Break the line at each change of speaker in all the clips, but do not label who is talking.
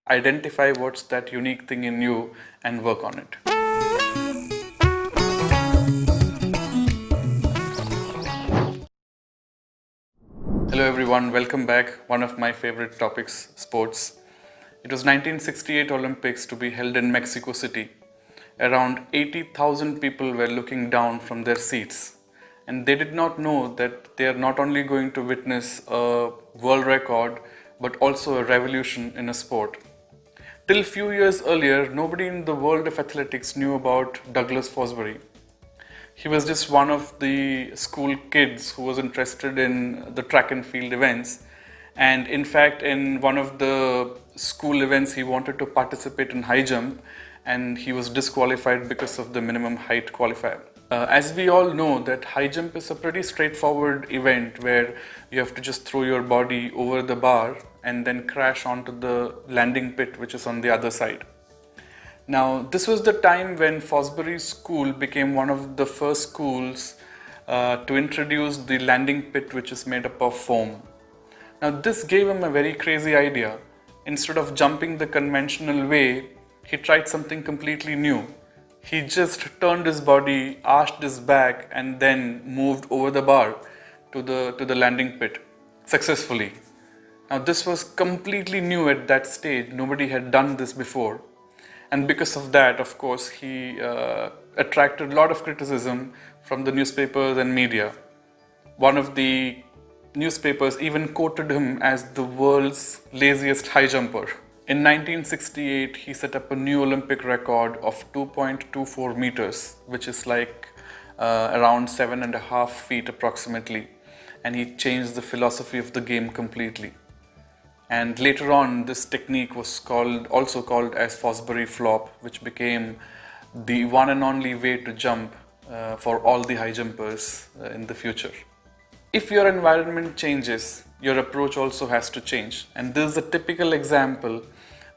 Identify what's that unique thing in you and work on it. Hello everyone, welcome back. One of my favorite topics, sports. It was 1968 Olympics to be held in Mexico City. Around 80,000 people were looking down from their seats, and they did not know that they are not only going to witness a world record but also a revolution in a sport. Till few years earlier, nobody in the world of athletics knew about Douglas Fosbury. He was just one of the school kids who was interested in the track and field events. And in fact, in one of the school events, he wanted to participate in high jump, and he was disqualified because of the minimum height qualifier. As we all know, that high jump is a pretty straightforward event where you have to just throw your body over the bar and then crash onto the landing pit, which is on the other side. Now, this was the time when Fosbury's school became one of the first schools to introduce the landing pit, which is made up of foam. Now, this gave him a very crazy idea. Instead of jumping the conventional way, he tried something completely new. He just turned his body, arched his back, and then moved over the bar to the landing pit successfully. Now, this was completely new at that stage. Nobody had done this before. And because of that, of course, he attracted a lot of criticism from the newspapers and media. One of the newspapers even quoted him as the world's laziest high jumper. In 1968, he set up a new Olympic record of 2.24 meters, which is like around 7.5 feet approximately. And he changed the philosophy of the game completely. And later on, this technique was also called as Fosbury flop, which became the one and only way to jump for all the high jumpers in the future. If your environment changes, your approach also has to change. And this is a typical example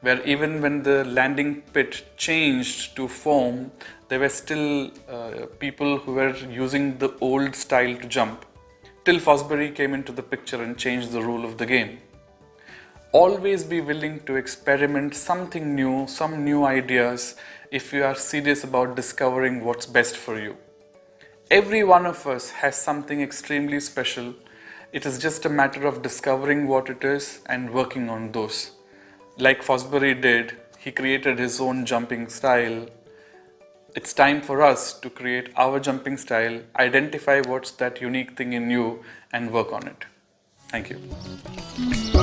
where even when the landing pit changed to foam, there were still people who were using the old style to jump, till Fosbury came into the picture and changed the rule of the game. Always be willing to experiment something new, some new ideas, if you are serious about discovering what's best for you. Every one of us has something extremely special. It is just a matter of discovering what it is and working on those. Like Fosbury did, he created his own jumping style. It's time for us to create our jumping style, identify what's that unique thing in you, and work on it. Thank you.